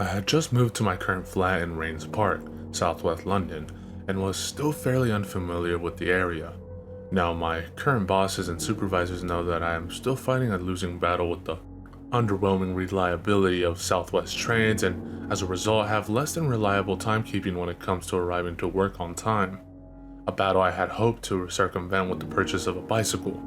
I had just moved to my current flat in Rains Park, southwest London, and was still fairly unfamiliar with the area. Now, my current bosses and supervisors know that I am still fighting a losing battle with the underwhelming reliability of Southwest trains, and as a result, have less than reliable timekeeping when it comes to arriving to work on time. A battle I had hoped to circumvent with the purchase of a bicycle.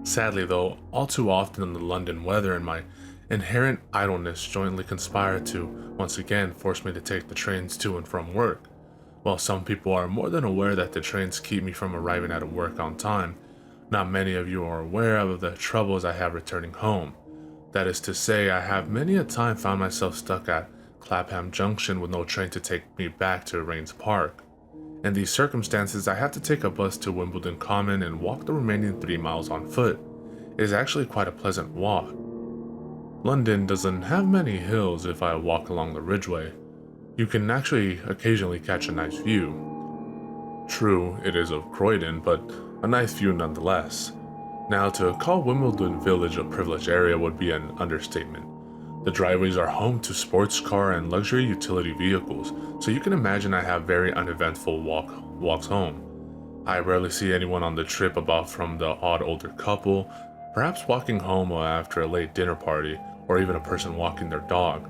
Sadly, though, all too often the London weather and my inherent idleness jointly conspire to once again force me to take the trains to and from work. While some people are more than aware that the trains keep me from arriving at work on time, not many of you are aware of the troubles I have returning home. That is to say, I have many a time found myself stuck at Clapham Junction with no train to take me back to Rains Park. In these circumstances, I have to take a bus to Wimbledon Common and walk the remaining 3 miles on foot. It is actually quite a pleasant walk. London doesn't have many hills if I walk along the Ridgeway. You can actually occasionally catch a nice view. True, it is of Croydon, but a nice view nonetheless. Now, to call Wimbledon Village a privileged area would be an understatement. The driveways are home to sports car and luxury utility vehicles, so you can imagine I have very uneventful walks home. I rarely see anyone on the trip apart from the odd older couple, perhaps walking home after a late dinner party, or even a person walking their dog.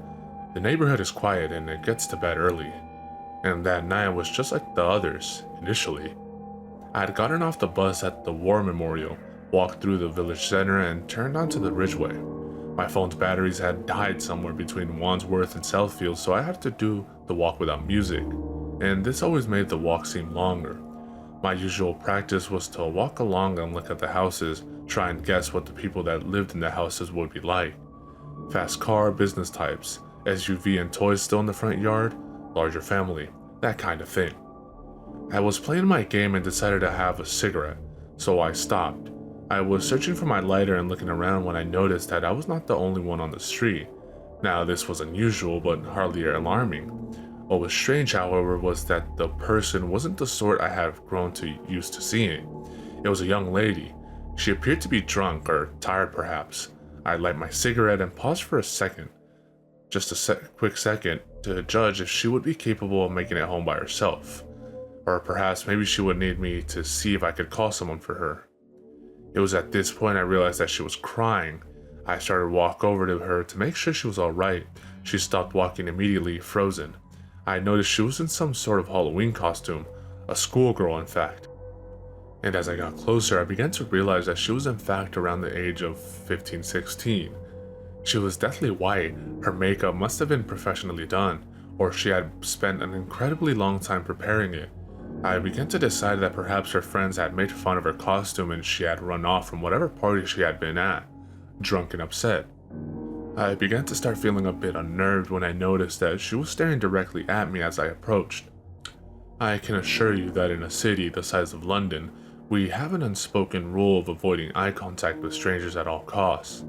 The neighborhood is quiet and it gets to bed early. And that night was just like the others, initially. I had gotten off the bus at the War Memorial, walked through the village center, and turned onto the Ridgeway. My phone's batteries had died somewhere between Wandsworth and Southfield, so I had to do the walk without music, and this always made the walk seem longer. My usual practice was to walk along and look at the houses, try and guess what the people that lived in the houses would be like. Fast car, business types, SUV and toys still in the front yard, larger family, that kind of thing. I was playing my game and decided to have a cigarette, so I stopped. I was searching for my lighter and looking around when I noticed that I was not the only one on the street. Now, this was unusual, but hardly alarming. What was strange, however, was that the person wasn't the sort I had grown to used to seeing. It was a young lady. She appeared to be drunk or tired, perhaps. I light my cigarette and paused for a second, just a quick second, to judge if she would be capable of making it home by herself. Or perhaps maybe she would need me to see if I could call someone for her. It was at this point I realized that she was crying. I started to walk over to her to make sure she was alright. She stopped walking immediately, frozen. I noticed she was in some sort of Halloween costume, a schoolgirl in fact. And as I got closer, I began to realize that she was in fact around the age of 15-16. She was deathly white, her makeup must have been professionally done, or she had spent an incredibly long time preparing it. I began to decide that perhaps her friends had made fun of her costume and she had run off from whatever party she had been at, drunk and upset. I began to start feeling a bit unnerved when I noticed that she was staring directly at me as I approached. I can assure you that in a city the size of London, we have an unspoken rule of avoiding eye contact with strangers at all costs.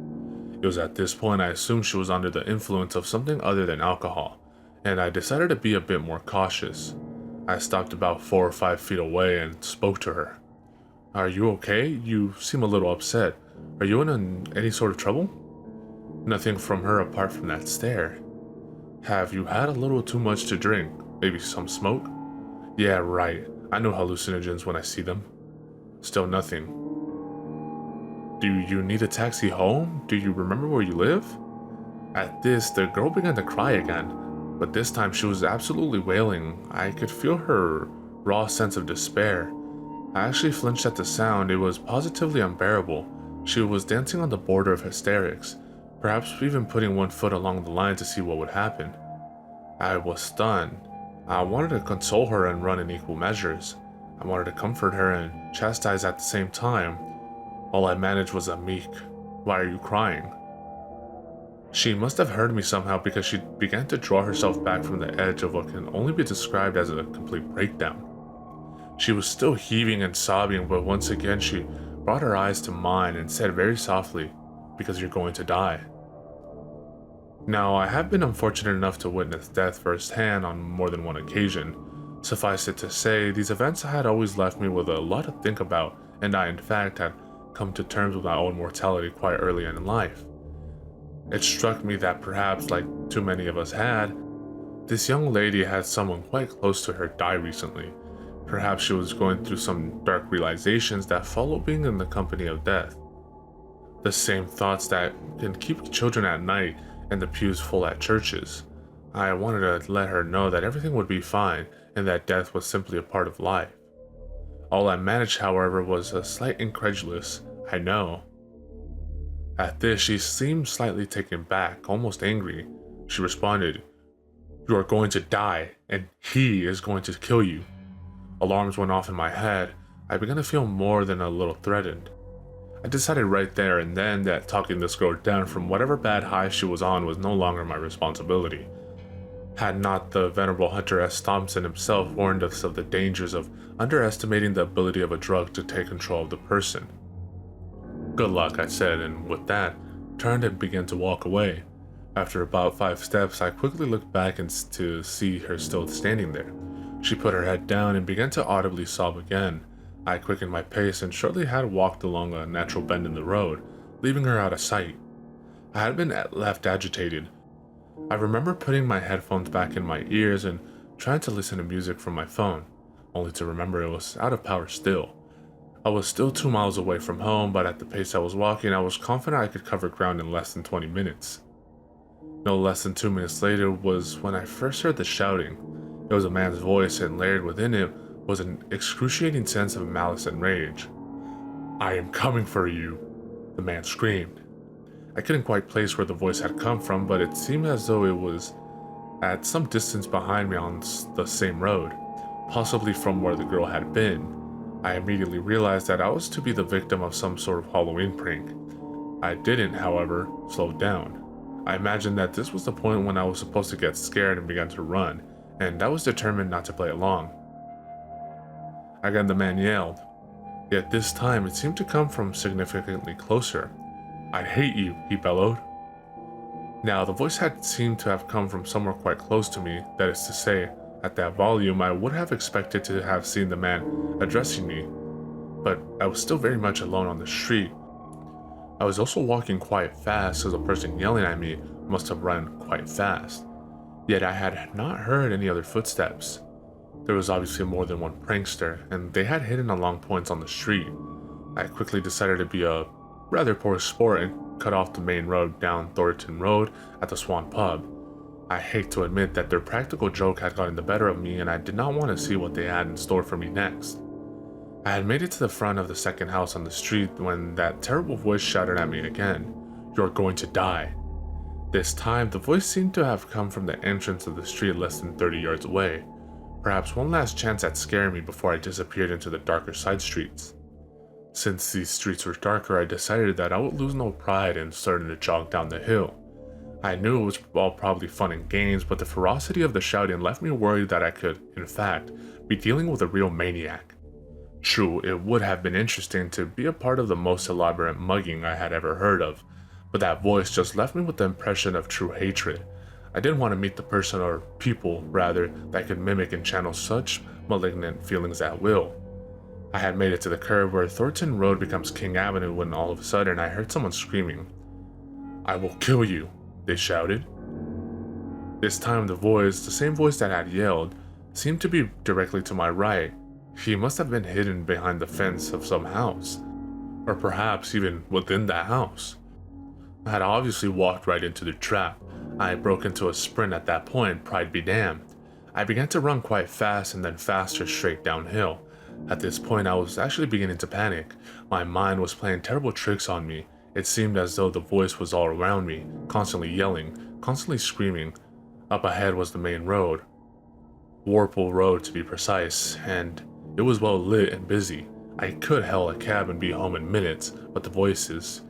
It was at this point I assumed she was under the influence of something other than alcohol, and I decided to be a bit more cautious. I stopped about 4 or 5 feet away and spoke to her. "Are you okay? You seem a little upset. Are you in any sort of trouble?" Nothing from her apart from that stare. "Have you had a little too much to drink? Maybe some smoke?" "Yeah, right. I know hallucinogens when I see them." Still nothing. "Do you need a taxi home? Do you remember where you live?" At this, the girl began to cry again. But this time she was absolutely wailing. I could feel her raw sense of despair. I actually flinched at the sound. It was positively unbearable. She was dancing on the border of hysterics, perhaps even putting one foot along the line to see what would happen. I was stunned. I wanted to console her and run in equal measures. I wanted to comfort her and chastise at the same time. All I managed was a meek, "Why are you crying?" She must have heard me somehow because she began to draw herself back from the edge of what can only be described as a complete breakdown. She was still heaving and sobbing, but once again she brought her eyes to mine and said very softly, "Because you're going to die." Now, I have been unfortunate enough to witness death firsthand on more than one occasion. Suffice it to say, these events had always left me with a lot to think about, and I in fact had come to terms with my own mortality quite early in life. It struck me that perhaps, like too many of us had, This young lady had someone quite close to her die recently. Perhaps she was going through some dark realizations that follow being in the company of death. The same thoughts that can keep children at night and the pews full at churches. I wanted to let her know that everything would be fine and that death was simply a part of life. All I managed, however, was a slight incredulous, "I know." At this, she seemed slightly taken back, almost angry. She responded, "You are going to die, and he is going to kill you." Alarms went off in my head. I began to feel more than a little threatened. I decided right there and then that talking this girl down from whatever bad high she was on was no longer my responsibility. Had not the venerable Hunter S. Thompson himself warned us of the dangers of underestimating the ability of a drug to take control of the person. "Good luck," I said, and with that, turned and began to walk away. After about 5 steps, I quickly looked back to see her still standing there. She put her head down and began to audibly sob again. I quickened my pace and shortly had walked along a natural bend in the road, leaving her out of sight. I had been left agitated. I remember putting my headphones back in my ears and trying to listen to music from my phone, only to remember it was out of power still. I was still 2 miles away from home, but at the pace I was walking, I was confident I could cover ground in less than 20 minutes. No less than 2 minutes later was when I first heard the shouting. It was a man's voice, and layered within it was an excruciating sense of malice and rage. "I am coming for you," the man screamed. I couldn't quite place where the voice had come from, but it seemed as though it was at some distance behind me on the same road, possibly from where the girl had been. I immediately realized that I was to be the victim of some sort of Halloween prank. I didn't, however, slow down. I imagined that this was the point when I was supposed to get scared and began to run, and I was determined not to play along. Again, the man yelled, yet this time it seemed to come from significantly closer. "I hate you," he bellowed. Now, the voice had seemed to have come from somewhere quite close to me, that is to say, at that volume I would have expected to have seen the man addressing me, but I was still very much alone on the street. I was also walking quite fast, so the person yelling at me must have run quite fast. Yet I had not heard any other footsteps. There was obviously more than one prankster, and they had hidden along points on the street. I quickly decided to be a rather poor sport and cut off the main road down Thornton Road at the Swan Pub. I hate to admit that their practical joke had gotten the better of me, and I did not want to see what they had in store for me next. I had made it to the front of the second house on the street when that terrible voice shouted at me again, "You're going to die." This time, the voice seemed to have come from the entrance of the street less than 30 yards away. Perhaps one last chance at scaring me before I disappeared into the darker side streets. Since these streets were darker, I decided that I would lose no pride in starting to jog down the hill. I knew it was all probably fun and games, but the ferocity of the shouting left me worried that I could, in fact, be dealing with a real maniac. True, it would have been interesting to be a part of the most elaborate mugging I had ever heard of, but that voice just left me with the impression of true hatred. I didn't want to meet the person, or people, rather, that could mimic and channel such malignant feelings at will. I had made it to the curve where Thornton Road becomes King Avenue when all of a sudden I heard someone screaming. "I will kill you," they shouted. This time the voice, the same voice that had yelled, seemed to be directly to my right. He must have been hidden behind the fence of some house, or perhaps even within the house. I had obviously walked right into the trap. I broke into a sprint at that point, pride be damned. I began to run quite fast and then faster straight downhill. At this point I was actually beginning to panic. My mind was playing terrible tricks on me. It seemed as though the voice was all around me, constantly yelling, constantly screaming. Up ahead was the main road. Warple Road to be precise, and it was well lit and busy. I could hail a cab and be home in minutes, but the voices,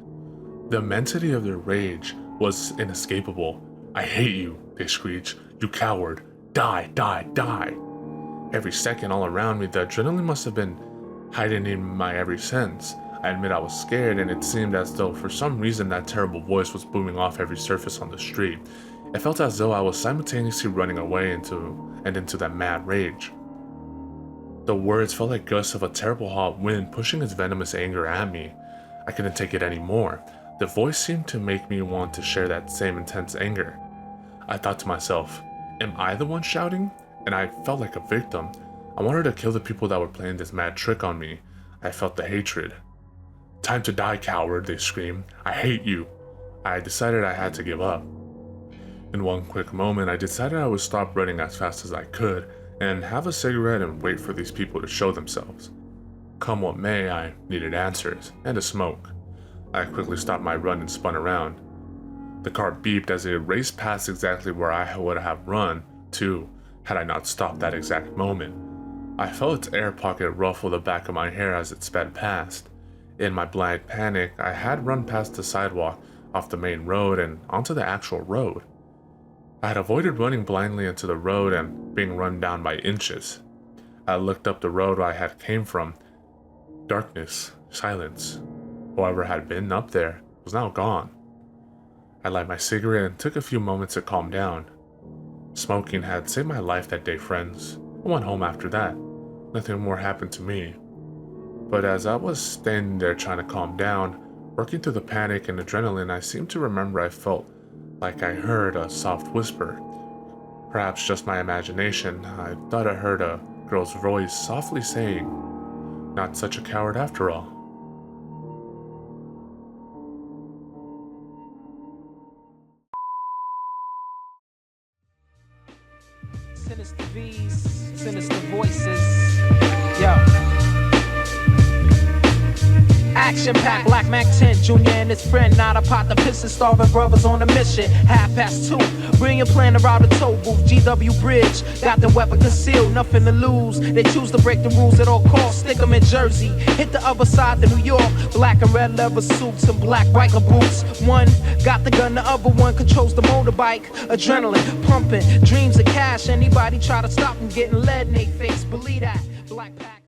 the immensity of their rage was inescapable. "I hate you," they screeched. "You coward. Die, die, die." Every second all around me, the adrenaline must have been heightening my every sense. I admit I was scared, and it seemed as though for some reason that terrible voice was booming off every surface on the street. It felt as though I was simultaneously running away into that mad rage. The words felt like gusts of a terrible hot wind pushing its venomous anger at me. I couldn't take it anymore. The voice seemed to make me want to share that same intense anger. I thought to myself, Am I the one shouting? And I felt like a victim. I wanted to kill the people that were playing this mad trick on me. I felt the hatred. "Time to die, coward," they screamed. "I hate you." I decided I had to give up. In one quick moment, I decided I would stop running as fast as I could and have a cigarette and wait for these people to show themselves. Come what may, I needed answers and a smoke. I quickly stopped my run and spun around. The car beeped as it raced past exactly where I would have run to had I not stopped that exact moment. I felt its air pocket ruffle the back of my hair as it sped past. In my blind panic, I had run past the sidewalk, off the main road, and onto the actual road. I had avoided running blindly into the road and being run down by inches. I looked up the road I had came from. Darkness, silence. Whoever had been up there was now gone. I lighted my cigarette and took a few moments to calm down. Smoking had saved my life that day, friends. I went home after that. Nothing more happened to me. But as I was standing there trying to calm down, working through the panic and adrenaline, I seemed to remember I felt like I heard a soft whisper. Perhaps just my imagination. I thought I heard a girl's voice softly saying, "Not such a coward after all." Sinister V's, sinister voices. Yo. Action-packed Black Mac 10, Junior and his friend, not a pot to piss and starving brothers on a mission. 2:30, brilliant plan around the toll booth, GW Bridge, got the weapon concealed, nothing to lose. They choose to break the rules at all costs, stick them in Jersey. Hit the other side to New York, black and red leather suits and black biker boots. One got the gun, the other one controls the motorbike. Adrenaline pumping, dreams of cash. Anybody try to stop them getting lead in their face, believe that. Black pack.